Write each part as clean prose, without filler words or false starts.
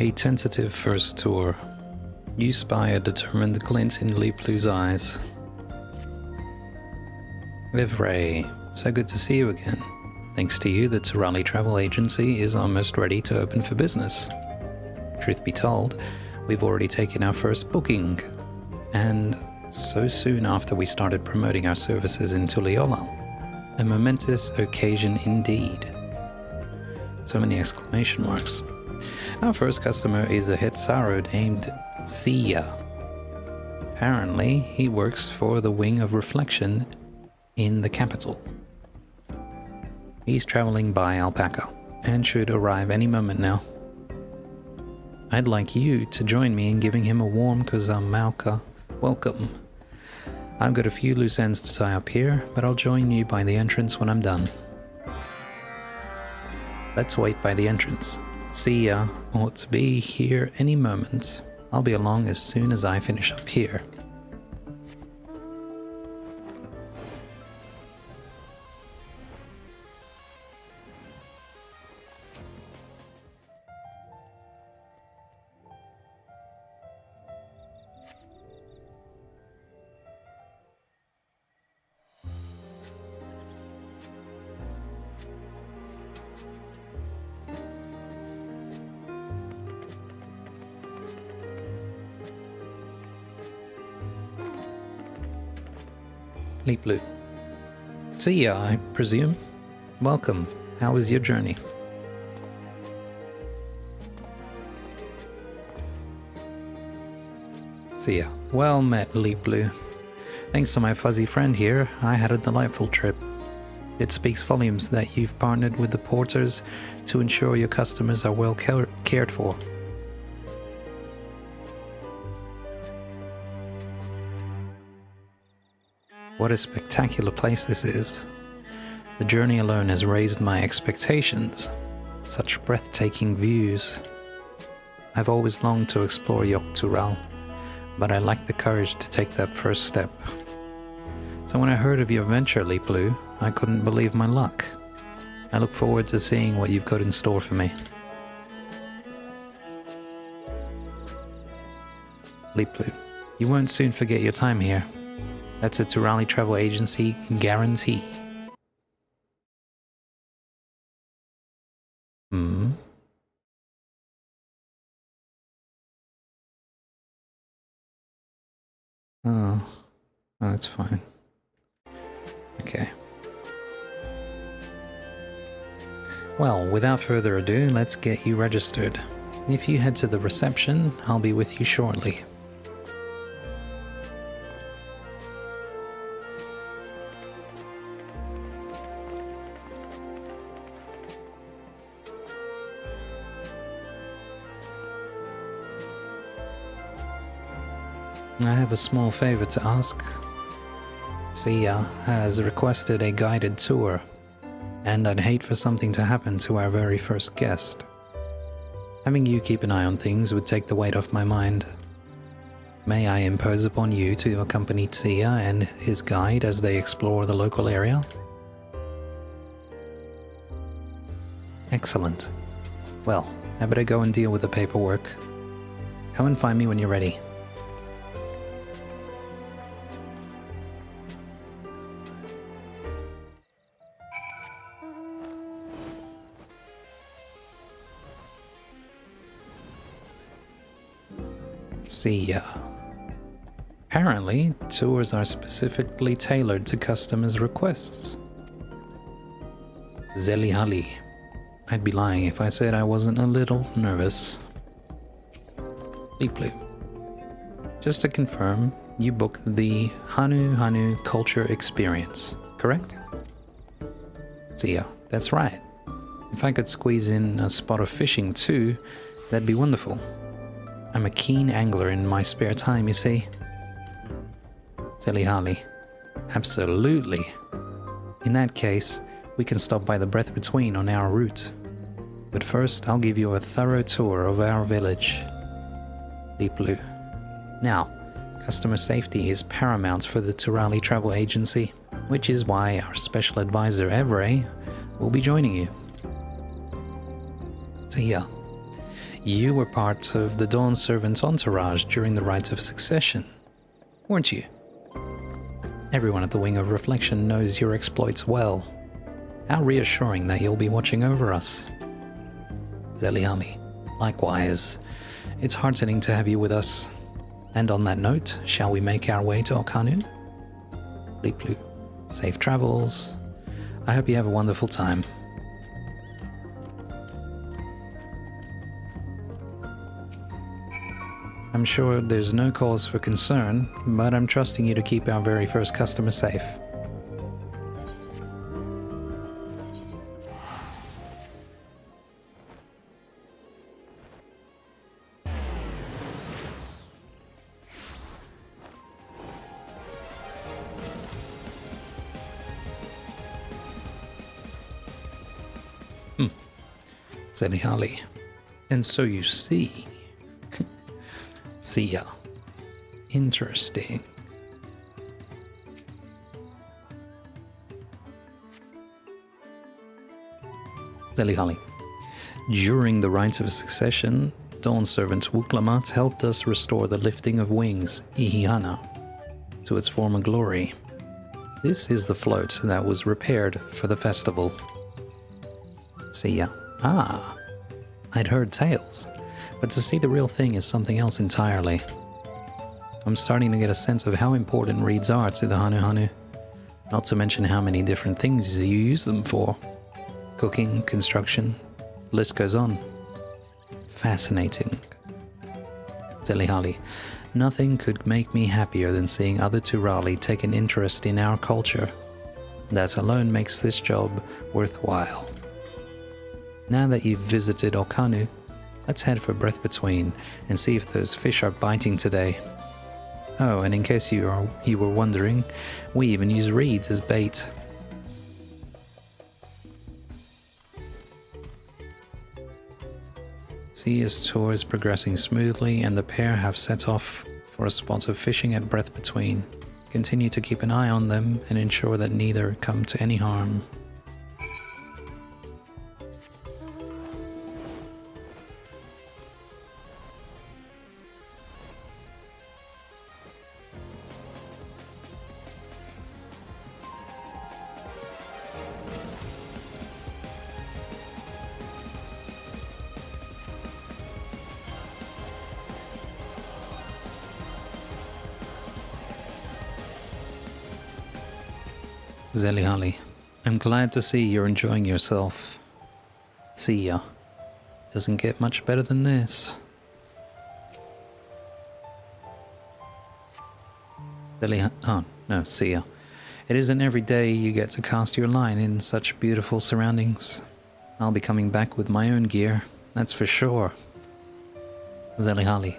A tentative first tour. You spy a determined glint in Leaplu's eyes. Livray, so good to see you again. Thanks to you, the Turali Travel Agency is almost ready to open for business. Truth be told, we've already taken our first booking, and so soon after we started promoting our services in Tuliyola. A momentous occasion indeed. So many exclamation marks. Our first customer is a Hetsaro named Sia. Apparently, he works for the Wing of Reflection in the capital. He's traveling by alpaca and should arrive any moment now. I'd like you to join me in giving him a warm Kuzamalka welcome. I've got a few loose ends to tie up here, but I'll join you by the entrance when I'm done. Let's wait by the entrance. Sia ought to be here any moment. I'll be along as soon as I finish up here. Leaplu. Sia, I presume? Welcome. How was your journey? Sia. Well met, Leaplu. Thanks to my fuzzy friend here, I had a delightful trip. It speaks volumes that you've partnered with the porters to ensure your customers are well cared for. What a spectacular place this is. The journey alone has raised my expectations. Such breathtaking views. I've always longed to explore Yogg-Tural, but I lacked the courage to take that first step. So when I heard of your venture, Leaplu, I couldn't believe my luck. I look forward to seeing what you've got in store for me. Leaplu, you won't soon forget your time here. That's a Turali Travel Agency guarantee. Oh, that's fine. Okay. Well, without further ado, let's get you registered. If you head to the reception, I'll be with you shortly. I have a small favor to ask. Sia has requested a guided tour, and I'd hate for something to happen to our very first guest. Having you keep an eye on things would take the weight off my mind. May I impose upon you to accompany Sia and his guide as they explore the local area? Excellent. Well, I better go and deal with the paperwork. Come and find me when you're ready. Sia. Apparently, tours are specifically tailored to customers' requests. Zelihali. I'd be lying if I said I wasn't a little nervous. Leaplu. Just to confirm, you booked the Hanu Culture Experience, correct? Sia. That's right. If I could squeeze in a spot of fishing too, that'd be wonderful. I'm a keen angler in my spare time, you see. Zelihali. Absolutely. In that case, we can stop by the Breath Between on our route. But first, I'll give you a thorough tour of our village. Leaplu. Now, customer safety is paramount for the Turali Travel Agency, which is why our special advisor, Evray, will be joining you. So yeah, You were part of the Dawn Servant's entourage during the rites of succession, weren't you? Everyone at the Wing of Reflection knows your exploits well. How reassuring that you'll be watching over us. Zelihali, likewise. It's heartening to have you with us. And on that note, shall we make our way to Okanu? Pelupelu, safe travels. I hope you have a wonderful time. I'm sure there's no cause for concern, but I'm trusting you to keep our very first customer safe. Zelihali. And so you see. See ya. Interesting. Zelihali. During the rites of succession, Dawn Servant Wuklamat helped us restore the lifting of wings, Ihihana, to its former glory. This is the float that was repaired for the festival. See ya. Ah, I'd heard tales, but to see the real thing is something else entirely. I'm starting to get a sense of how important reeds are to the Hanu, not to mention how many different things you use them for. Cooking, construction, the list goes on. Fascinating. Zelihali, nothing could make me happier than seeing other Turali take an interest in our culture. That alone makes this job worthwhile. Now that you've visited Okanu, let's head for Breath Between and see if those fish are biting today. Oh, and in case you were wondering, we even use reeds as bait. Sia's tour is progressing smoothly and the pair have set off for a spot of fishing at Breath Between. Continue to keep an eye on them and ensure that neither come to any harm. Zelihali, I'm glad to see you're enjoying yourself. See ya. Doesn't get much better than this. Oh, no, see ya. It isn't every day you get to cast your line in such beautiful surroundings. I'll be coming back with my own gear, that's for sure. Zelihali,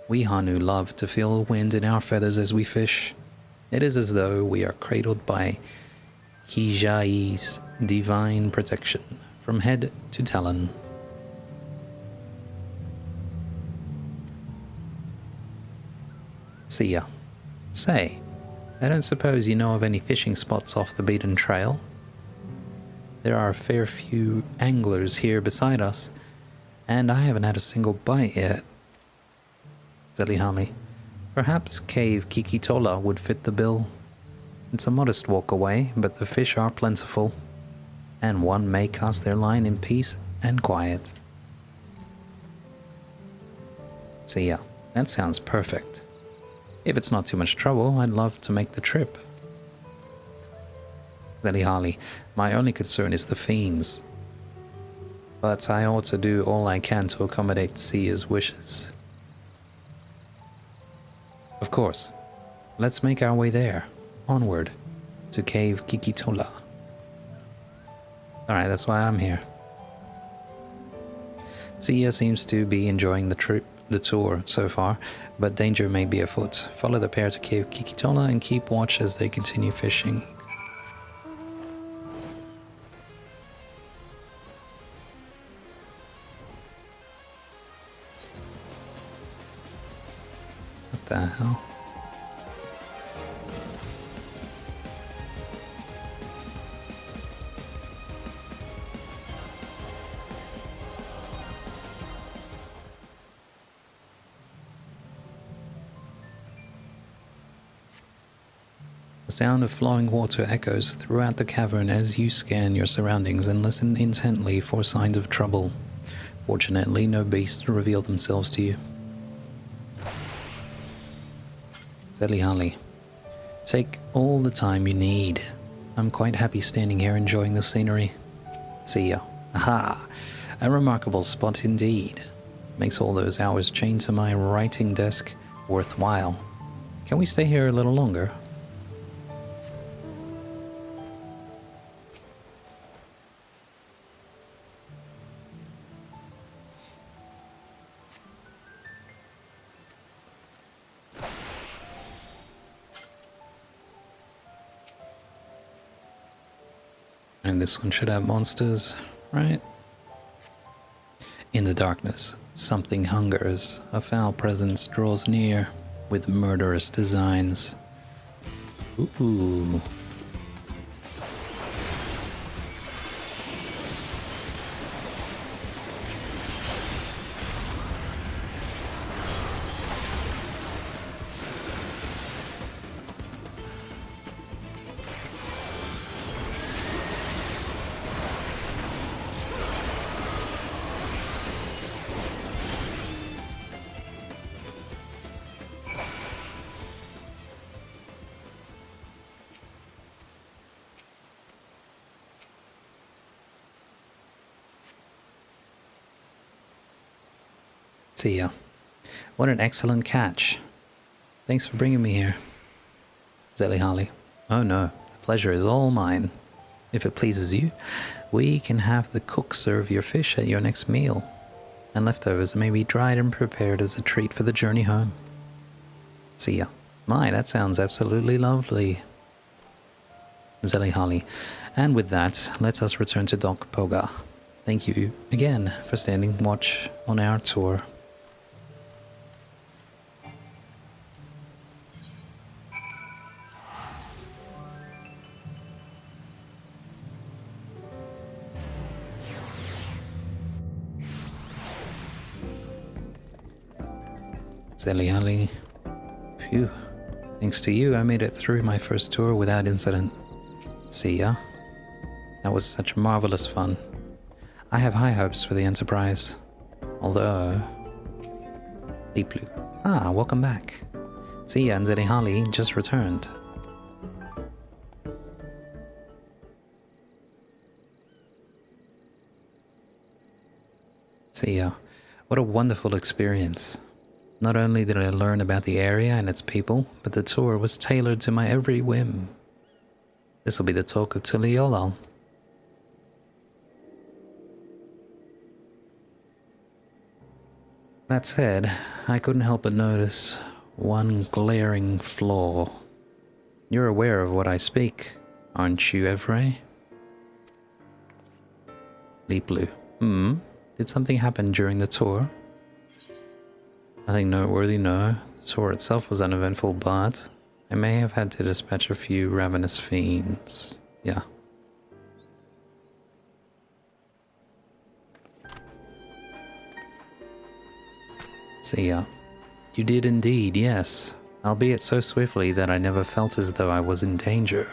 we Hanu love to feel wind in our feathers as we fish. It is as though we are cradled by Kijai's divine protection, from head to talon. See ya. Say, I don't suppose you know of any fishing spots off the beaten trail? There are a fair few anglers here beside us, and I haven't had a single bite yet. Zelihali, perhaps Cave Kikitola would fit the bill. It's a modest walk away, but the fish are plentiful, and one may cast their line in peace and quiet. So yeah, that sounds perfect. If it's not too much trouble, I'd love to make the trip. Zelihali, my only concern is the fiends. But I ought to do all I can to accommodate Sia's wishes. Of course, let's make our way there. Onward to Cave Kikitola. Alright, that's why I'm here. Sia seems to be enjoying the tour so far, but danger may be afoot. Follow the pair to Cave Kikitola and keep watch as they continue fishing. What the hell? sound of flowing water echoes throughout the cavern as you scan your surroundings and listen intently for signs of trouble. Fortunately, no beasts reveal themselves to you. Zelihali, take all the time you need. I'm quite happy standing here enjoying the scenery. See ya. Aha! A remarkable spot indeed. Makes all those hours chained to my writing desk worthwhile. Can we stay here a little longer? And this one should have monsters, right? In the darkness, something hungers. A foul presence draws near with murderous designs. Ooh. See ya. What an excellent catch. Thanks for bringing me here. Zelihali. Oh no, the pleasure is all mine. If it pleases you, we can have the cook serve your fish at your next meal, and leftovers may be dried and prepared as a treat for the journey home. See ya. My, that sounds absolutely lovely. Zelihali. And with that, let us return to Doc Poga. Thank you again for standing watch on our tour. Zelihali. Phew. Thanks to you, I made it through my first tour without incident. See ya. That was such marvelous fun. I have high hopes for the Enterprise. Although... Pelupelu. Ah, welcome back. See ya, and Zelihali just returned. See ya. What a wonderful experience. Not only did I learn about the area and its people, but the tour was tailored to my every whim. This'll be the talk of Tuliolal. That said, I couldn't help but notice one glaring flaw. You're aware of what I speak, aren't you, Evray? Pelupelu. Did something happen during the tour? Nothing noteworthy, no. The tour itself was uneventful, but I may have had to dispatch a few ravenous fiends. Yeah. See ya. You did indeed, yes. Albeit so swiftly that I never felt as though I was in danger.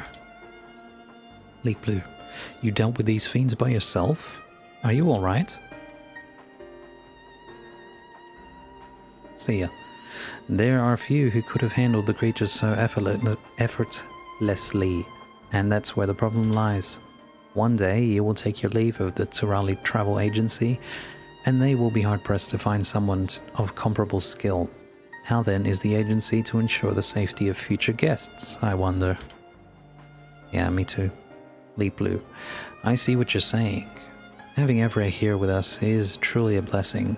Pelupelu, you dealt with these fiends by yourself? Are you alright? See ya. There are few who could have handled the creatures so effortlessly, and that's where the problem lies. One day you will take your leave of the Turali Travel Agency, and they will be hard-pressed to find someone of comparable skill. How then is the agency to ensure the safety of future guests, I wonder? Yeah, me too. Pelupelu, I see what you're saying. Having Evray here with us is truly a blessing,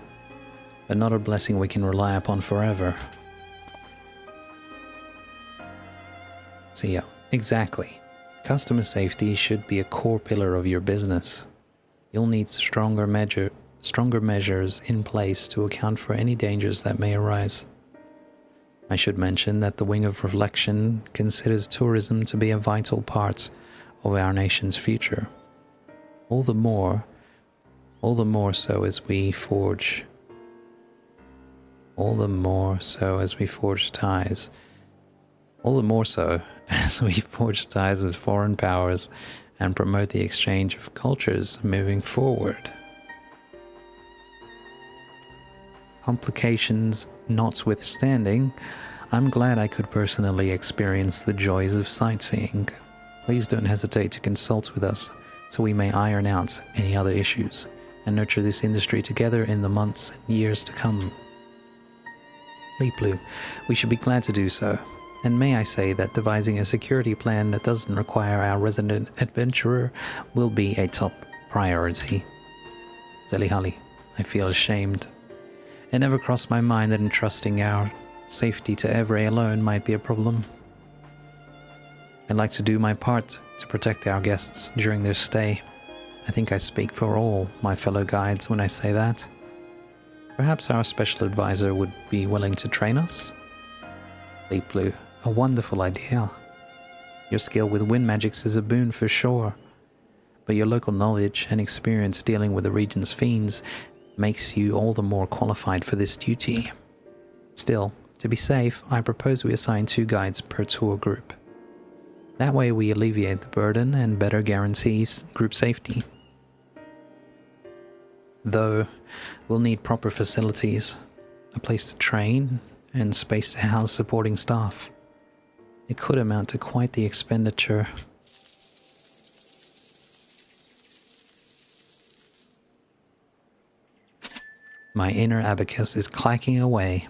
but not a blessing we can rely upon forever. See ya. Exactly. Customer safety should be a core pillar of your business. You'll need stronger measures in place to account for any dangers that may arise. I should mention that the Wing of Reflection considers tourism to be a vital part of our nation's future. All the more so as we forge ties All the more so as we forge ties with foreign powers and promote the exchange of cultures moving forward. Complications notwithstanding, I'm glad I could personally experience the joys of sightseeing. Please don't hesitate to consult with us so we may iron out any other issues and nurture this industry together in the months and years to come. Pelupelu, we should be glad to do so. And may I say that devising a security plan that doesn't require our resident adventurer will be a top priority. Zelihali, I feel ashamed. It never crossed my mind that entrusting our safety to Evray alone might be a problem. I'd like to do my part to protect our guests during their stay. I think I speak for all my fellow guides when I say that. Perhaps our special advisor would be willing to train us? Pelupelu, a wonderful idea. Your skill with wind magics is a boon for sure, but your local knowledge and experience dealing with the region's fiends makes you all the more qualified for this duty. Still, to be safe, I propose we assign 2 guides per tour group. That way we alleviate the burden and better guarantees group safety. Though, we'll need proper facilities, a place to train, and space to house supporting staff. It could amount to quite the expenditure. My inner abacus is clacking away.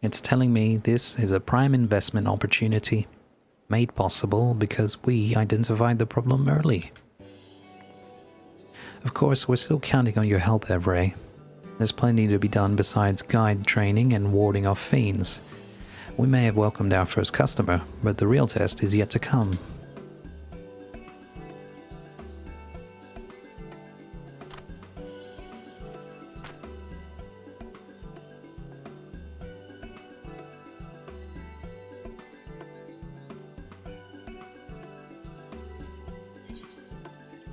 It's telling me this is a prime investment opportunity, made possible because we identified the problem early. Of course, we're still counting on your help, Evray. There's plenty to be done besides guide training and warding off fiends. We may have welcomed our first customer, but the real test is yet to come.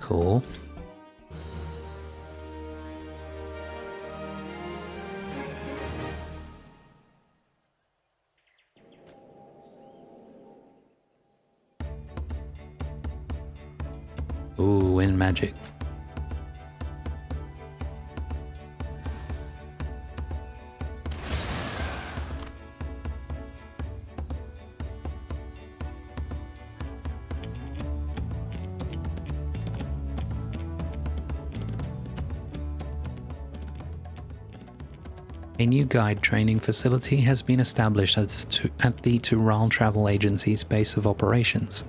Cool. Ooh, wind magic. A new guide training facility has been established at the Tural Travel Agency's base of operations,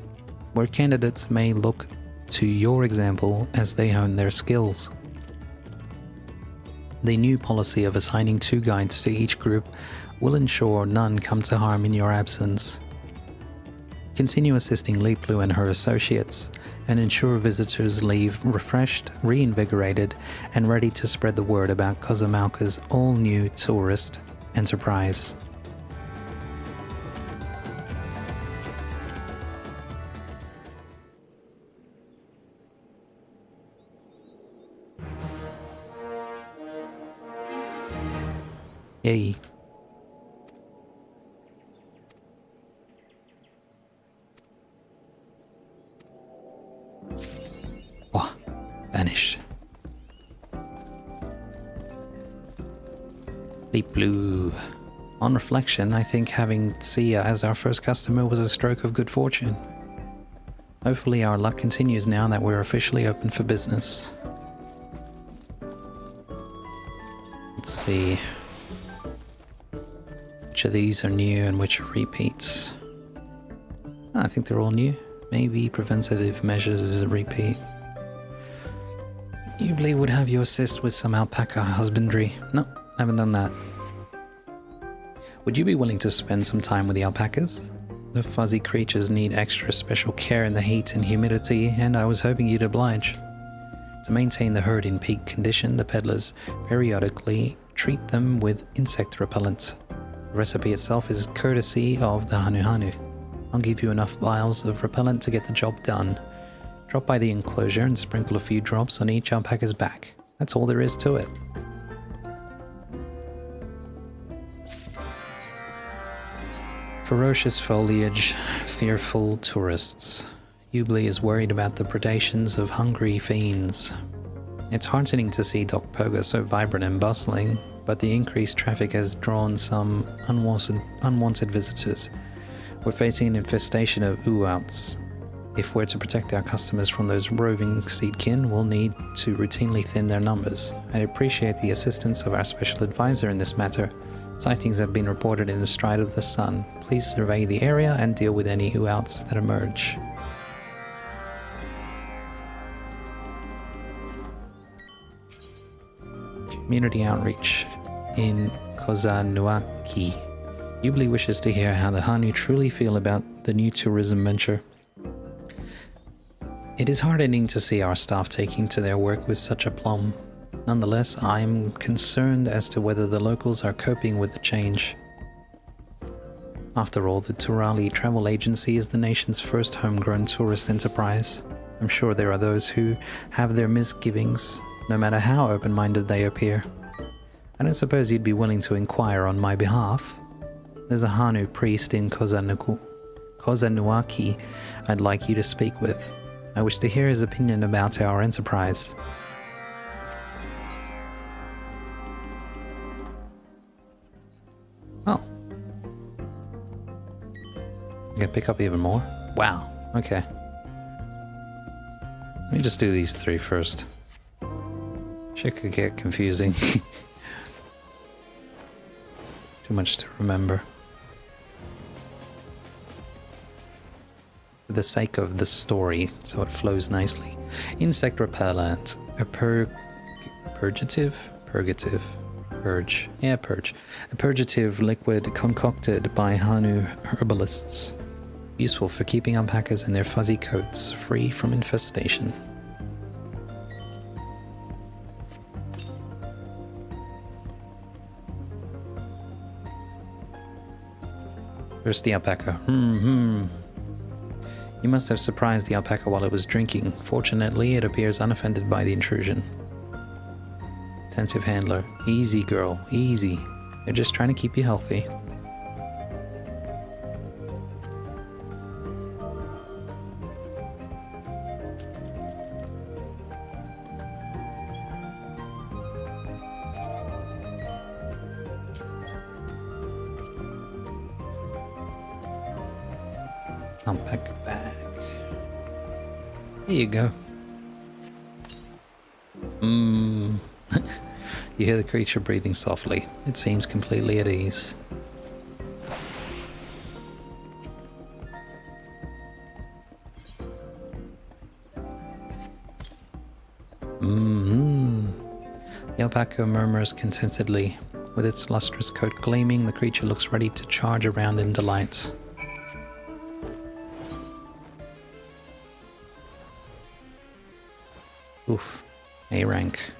where candidates may look to your example as they hone their skills. The new policy of assigning 2 guides to each group will ensure none come to harm in your absence. Continue assisting Pelupelu and her associates, and ensure visitors leave refreshed, reinvigorated, and ready to spread the word about Cozumauca's all-new tourist enterprise. Yay. Oh, vanished. Pelupelu. On reflection, I think having Sia as our first customer was a stroke of good fortune. Hopefully our luck continues now that we're officially open for business. Let's see. Which of these are new and which are repeats? I think they're all new. Maybe preventative measures is a repeat. Ubly would have you assist with some alpaca husbandry. No, haven't done that. Would you be willing to spend some time with the alpacas? The fuzzy creatures need extra special care in the heat and humidity, and I was hoping you'd oblige. To maintain the herd in peak condition, the peddlers periodically treat them with insect repellent. The recipe itself is courtesy of the Hanu Hanu. I'll give you enough vials of repellent to get the job done. Drop by the enclosure and sprinkle a few drops on each alpaca's back. That's all there is to it. Ferocious foliage, fearful tourists. Ubli is worried about the predations of hungry fiends. It's heartening to see Dokpoga so vibrant and bustling, but the increased traffic has drawn some unwanted visitors. We're facing an infestation of Uouts. If we're to protect our customers from those roving seedkin, we'll need to routinely thin their numbers. I appreciate the assistance of our special advisor in this matter. Sightings have been reported in the Stride of the Sun. Please survey the area and deal with any Uouts that emerge. Community outreach in Kozanuaki. Ubli wishes to hear how the Hanu truly feel about the new tourism venture. It is heartening to see our staff taking to their work with such aplomb. Nonetheless, I am concerned as to whether the locals are coping with the change. After all, the Turali Travel Agency is the nation's first homegrown tourist enterprise. I'm sure there are those who have their misgivings, no matter how open-minded they appear. I don't suppose you'd be willing to inquire on my behalf. There's a Hanu priest in Kozanuaki I'd like you to speak with. I wish to hear his opinion about our enterprise. Oh. You can pick up even more? Wow, okay. Let me just do these three first. Shit could get confusing. Too much to remember. For the sake of the story, so it flows nicely. Insect repellent. Purge. Yeah, purge. A purgative liquid concocted by Hanu herbalists. Useful for keeping alpacas and their fuzzy coats free from infestation. Where's the alpaca? You must have surprised the alpaca while it was drinking. Fortunately, it appears unoffended by the intrusion. Attentive handler. Easy, girl. Easy. They're just trying to keep you healthy. Alpaca bag. There you go. You hear the creature breathing softly. It seems completely at ease. The alpaca murmurs contentedly. With its lustrous coat gleaming, the creature looks ready to charge around in delight. Oof. A rank.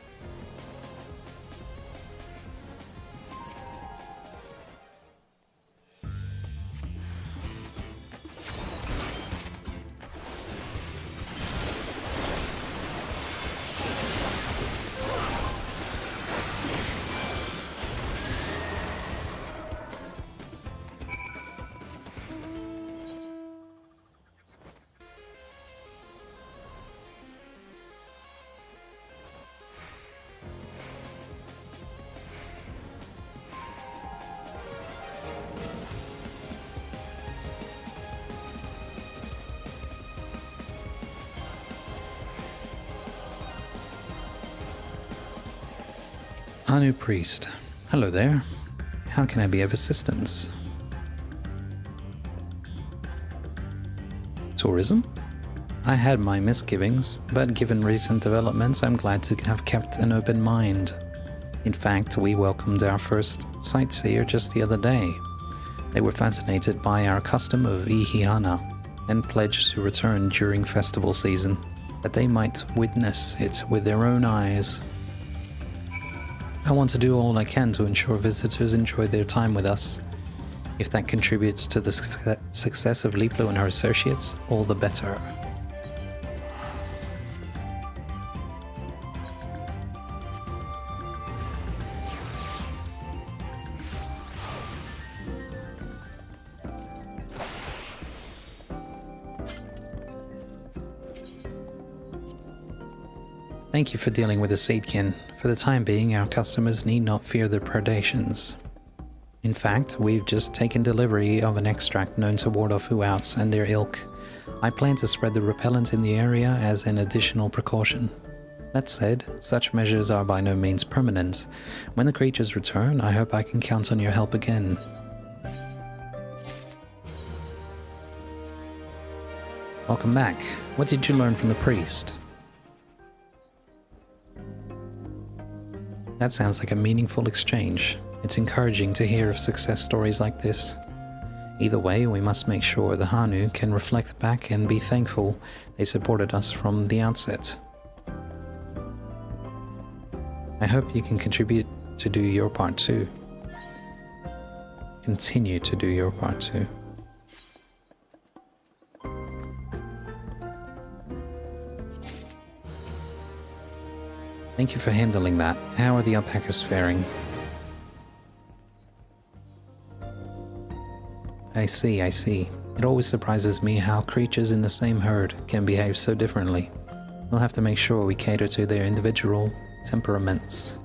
Anu Priest. Hello there. How can I be of assistance? Tourism? I had my misgivings, but given recent developments, I'm glad to have kept an open mind. In fact, we welcomed our first sightseer just the other day. They were fascinated by our custom of Ihihana and pledged to return during festival season, that they might witness it with their own eyes. I want to do all I can to ensure visitors enjoy their time with us. If that contributes to the success of Pelupelu and her associates, all the better. Thank you for dealing with the Seedkin. For the time being, our customers need not fear the predations. In fact, we've just taken delivery of an extract known to ward off Huouts and their ilk. I plan to spread the repellent in the area as an additional precaution. That said, such measures are by no means permanent. When the creatures return, I hope I can count on your help again. Welcome back. What did you learn from the priest? That sounds like a meaningful exchange. It's encouraging to hear of success stories like this. Either way, we must make sure the Hanu can reflect back and be thankful they supported us from the outset. I hope you can contribute to do your part too. Continue to do your part too. Thank you for handling that. How are the alpacas faring? I see. It always surprises me how creatures in the same herd can behave so differently. We'll have to make sure we cater to their individual temperaments.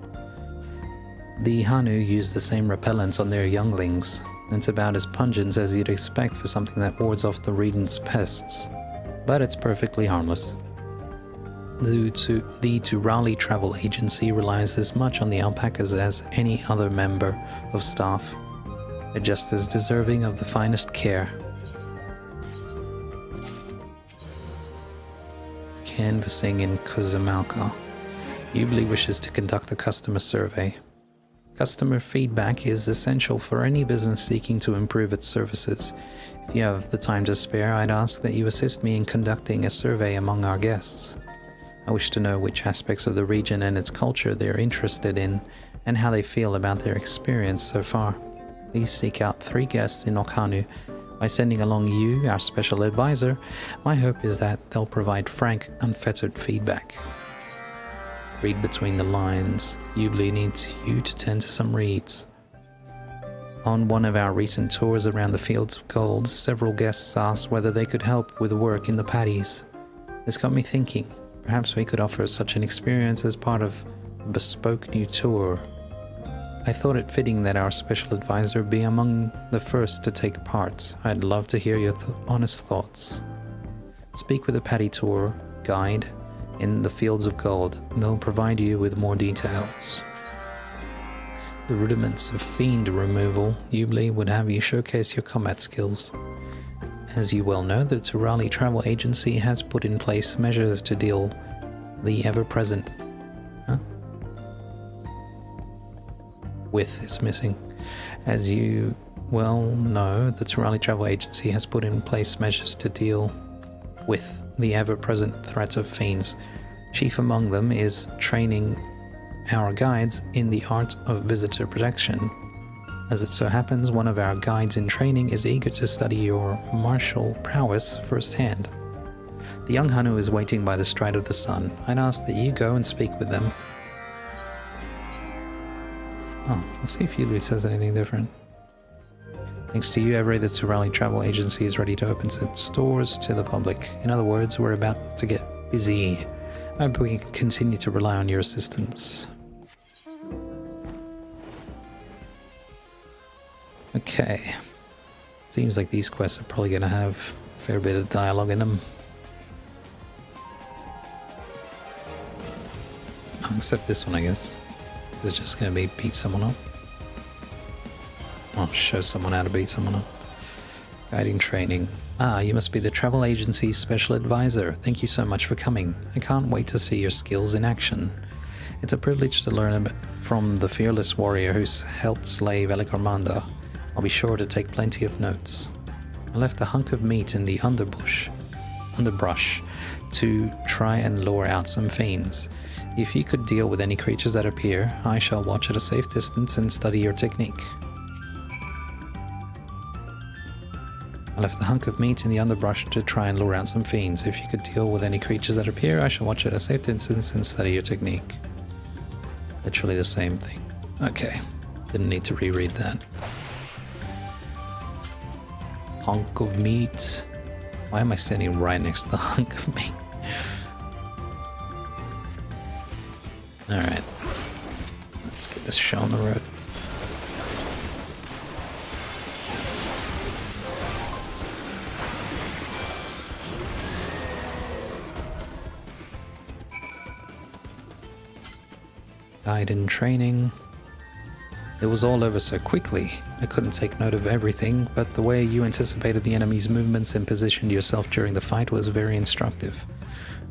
The Hanu use the same repellents on their younglings. It's about as pungent as you'd expect for something that wards off the region's pests, but it's perfectly harmless. The Turali Travel Agency relies as much on the alpacas as any other member of staff. They're just as deserving of the finest care. Canvassing in Cuzamalca. Ubli wishes to conduct a customer survey. Customer feedback is essential for any business seeking to improve its services. If you have the time to spare, I'd ask that you assist me in conducting a survey among our guests. I wish to know which aspects of the region and its culture they're interested in, and how they feel about their experience so far. Please seek out 3 guests in Okhanu. By sending along you, our special advisor, my hope is that they'll provide frank, unfettered feedback. Read between the lines. Ubli needs you to tend to some reads. On one of our recent tours around the Fields of Gold, several guests asked whether they could help with work in the paddies. This got me thinking. Perhaps we could offer such an experience as part of a bespoke new tour. I thought it fitting that our special advisor be among the first to take part. I'd love to hear your honest thoughts. Speak with a paddy tour guide in the Fields of Gold. They'll provide you with more details. The rudiments of fiend removal. Ubli would have you showcase your combat skills. As you well know, the Turali Travel Agency has put in place measures to deal the ever-present... With is missing. As you well know, the Turali Travel Agency has put in place measures to deal with the ever-present threats of fiends. Chief among them is training our guides in the art of visitor protection. As it so happens, one of our guides in training is eager to study your martial prowess firsthand. The young Hanu is waiting by the stride of the sun. I'd ask that you go and speak with them. Oh, let's see if Ubli says anything different. Thanks to you, Every, the Turali Travel Agency is ready to open its doors to the public. In other words, we're about to get busy. I hope we can continue to rely on your assistance. Okay. Seems like these quests are probably going to have a fair bit of dialogue in them. Except this one, I guess. It's just going to be beat someone up. Oh, show someone how to beat someone up. Guiding training. Ah, you must be the travel agency's special advisor. Thank you so much for coming. I can't wait to see your skills in action. It's a privilege to learn from the fearless warrior who's helped slay Velicomanda. I'll be sure to take plenty of notes. I left a hunk of meat in the underbrush to try and lure out some fiends. If you could deal with any creatures that appear, I shall watch at a safe distance and study your technique. I left a hunk of meat in the underbrush to try and lure out some fiends. If you could deal with any creatures that appear, I shall watch at a safe distance and study your technique. Literally the same thing. Okay, didn't need to reread that. Hunk of meat. Why am I standing right next to the hunk of meat? Alright. Let's get this show on the road. Guide in training. It was all over so quickly. I couldn't take note of everything, but the way you anticipated the enemy's movements and positioned yourself during the fight was very instructive.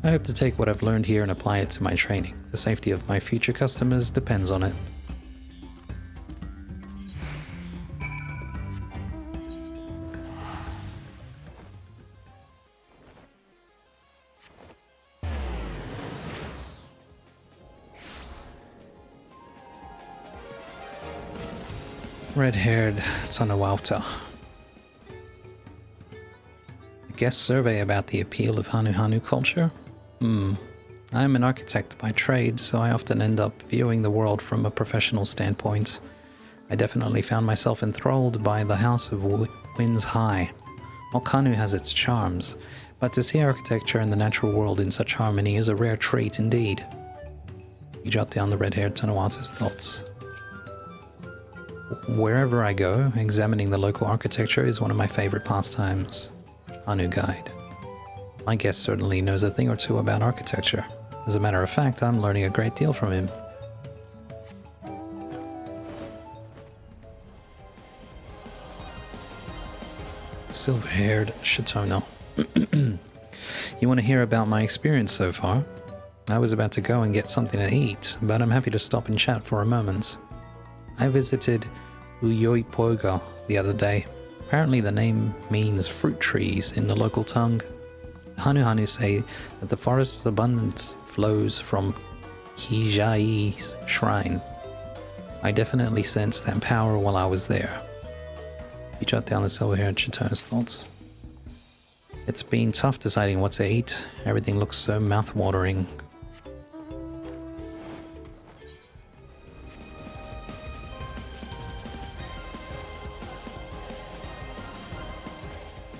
I hope to take what I've learned here and apply it to my training. The safety of my future customers depends on it. Red-haired Tonawauta. A guest survey about the appeal of Hanu culture? I am an architect by trade, so I often end up viewing the world from a professional standpoint. I definitely found myself enthralled by the House of Winds High. While Hanu has its charms, but to see architecture and the natural world in such harmony is a rare trait indeed. You jot down the red-haired Tonawata's thoughts. Wherever I go, examining the local architecture is one of my favorite pastimes. Hanu Guide. My guest certainly knows a thing or two about architecture. As a matter of fact, I'm learning a great deal from him. Silver-haired Shitono. You want to hear about my experience so far? I was about to go and get something to eat, but I'm happy to stop and chat for a moment. I visited Uyoipoga the other day. Apparently the name means fruit trees in the local tongue. Hanu say that the forest's abundance flows from Kijai's shrine. I definitely sensed that power while I was there. He jot down the silver-haired Chito's thoughts. It's been tough deciding what to eat. Everything looks so mouth-watering.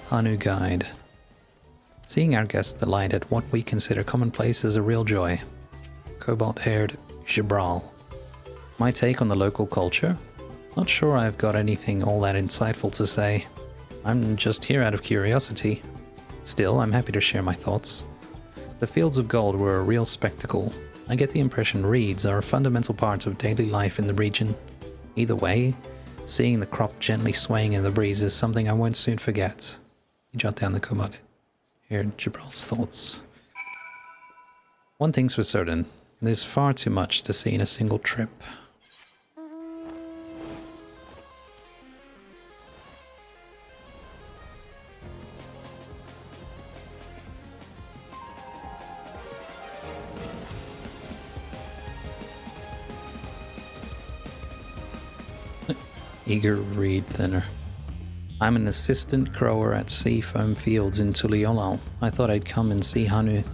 Hanu Guide. Seeing our guests delight at what we consider commonplace is a real joy. Cobalt-haired Jabral. My take on the local culture? Not sure I've got anything all that insightful to say. I'm just here out of curiosity. Still, I'm happy to share my thoughts. The fields of gold were a real spectacle. I get the impression reeds are a fundamental part of daily life in the region. Either way, seeing the crop gently swaying in the breeze is something I won't soon forget. You jot down the commode. Here, Jabral's thoughts. One thing's for certain, there's far too much to see in a single trip. Eager reed thinner. I'm an assistant grower at Seafoam Fields in Tuliolal. I thought I'd come and see Hanu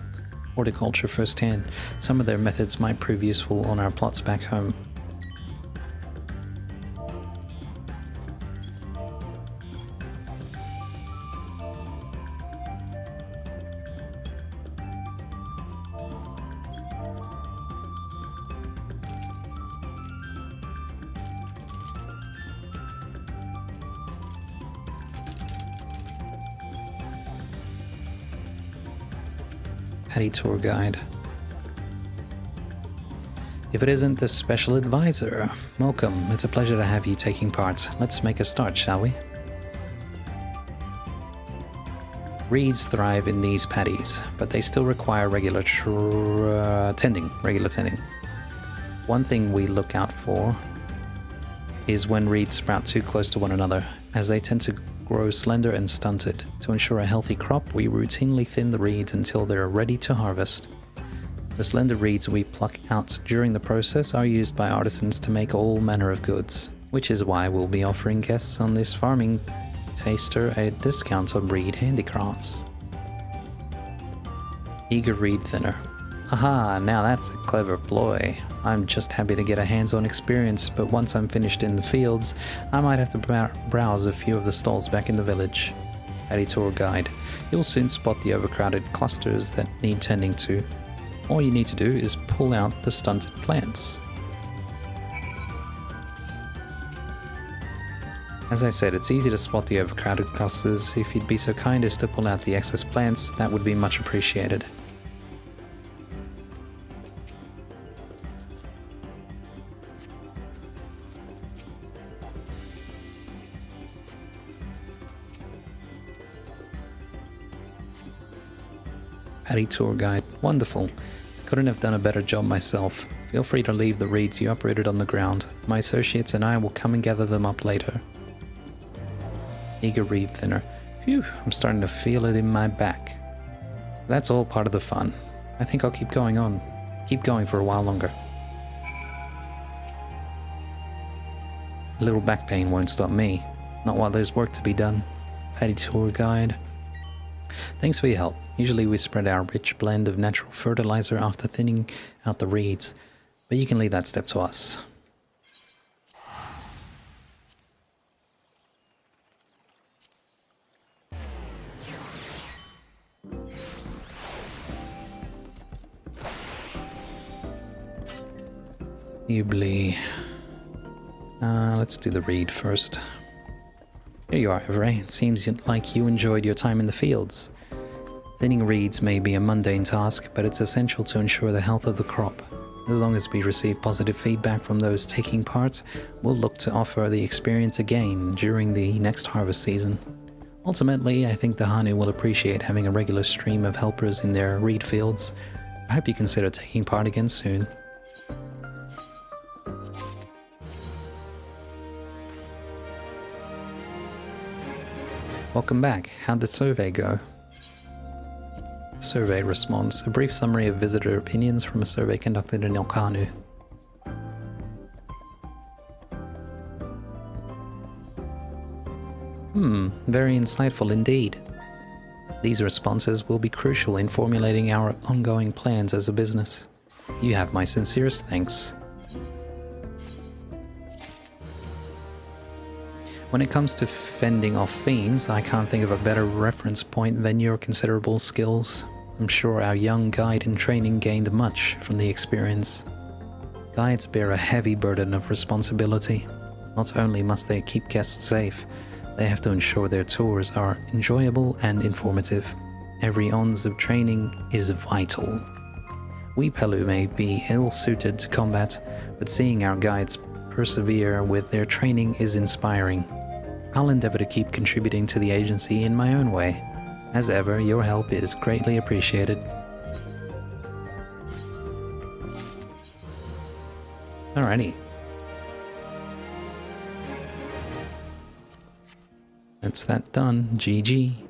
horticulture firsthand. Some of their methods might prove useful on our plots back home. Paddy tour guide. If it isn't the special advisor, welcome. It's a pleasure to have you taking part. Let's make a start, shall we? Reeds thrive in these paddies, but they still require regular tending. One thing we look out for is when reeds sprout too close to one another, as they tend to grow slender and stunted. To ensure a healthy crop, we routinely thin the reeds until they're ready to harvest. The slender reeds we pluck out during the process are used by artisans to make all manner of goods, which is why we'll be offering guests on this farming taster a discount on reed handicrafts. Eager reed thinner. Haha, now that's a clever ploy. I'm just happy to get a hands-on experience, but once I'm finished in the fields, I might have to browse a few of the stalls back in the village. Paddy tour guide. You'll soon spot the overcrowded clusters that need tending to. all you need to do is pull out the stunted plants. As I said, it's easy to spot the overcrowded clusters. If you'd be so kind as to pull out the excess plants, that would be much appreciated. Paddy tour guide. Wonderful. Couldn't have done a better job myself. Feel free to leave the reeds you uprooted on the ground. My associates and I will come and gather them up later. Eager reed thinner. Phew, I'm starting to feel it in my back. That's all part of the fun. I think I'll keep going on. Keep going for a while longer. A little back pain won't stop me. Not while there's work to be done. Paddy tour guide. Thanks for your help. Usually we spread our rich blend of natural fertilizer after thinning out the reeds, but you can leave that step to us. Let's do the reed first. Here you are, Everett. It seems like you enjoyed your time in the fields. Thinning reeds may be a mundane task, but it's essential to ensure the health of the crop. As long as we receive positive feedback from those taking part, we'll look to offer the experience again during the next harvest season. Ultimately, I think the Hanu will appreciate having a regular stream of helpers in their reed fields. I hope you consider taking part again soon. Welcome back. How'd the survey go? Survey response. A brief summary of visitor opinions from a survey conducted in Ilkanu. Very insightful indeed. These responses will be crucial in formulating our ongoing plans as a business. You have my sincerest thanks. When it comes to fending off fiends, I can't think of a better reference point than your considerable skills. I'm sure our young guide in training gained much from the experience. Guides bear a heavy burden of responsibility. Not only must they keep guests safe, they have to ensure their tours are enjoyable and informative. Every ounce of training is vital. We Pelu may be ill-suited to combat, but seeing our guides persevere with their training is inspiring. I'll endeavor to keep contributing to the agency in my own way. As ever, your help is greatly appreciated. Alrighty. That's that done. GG.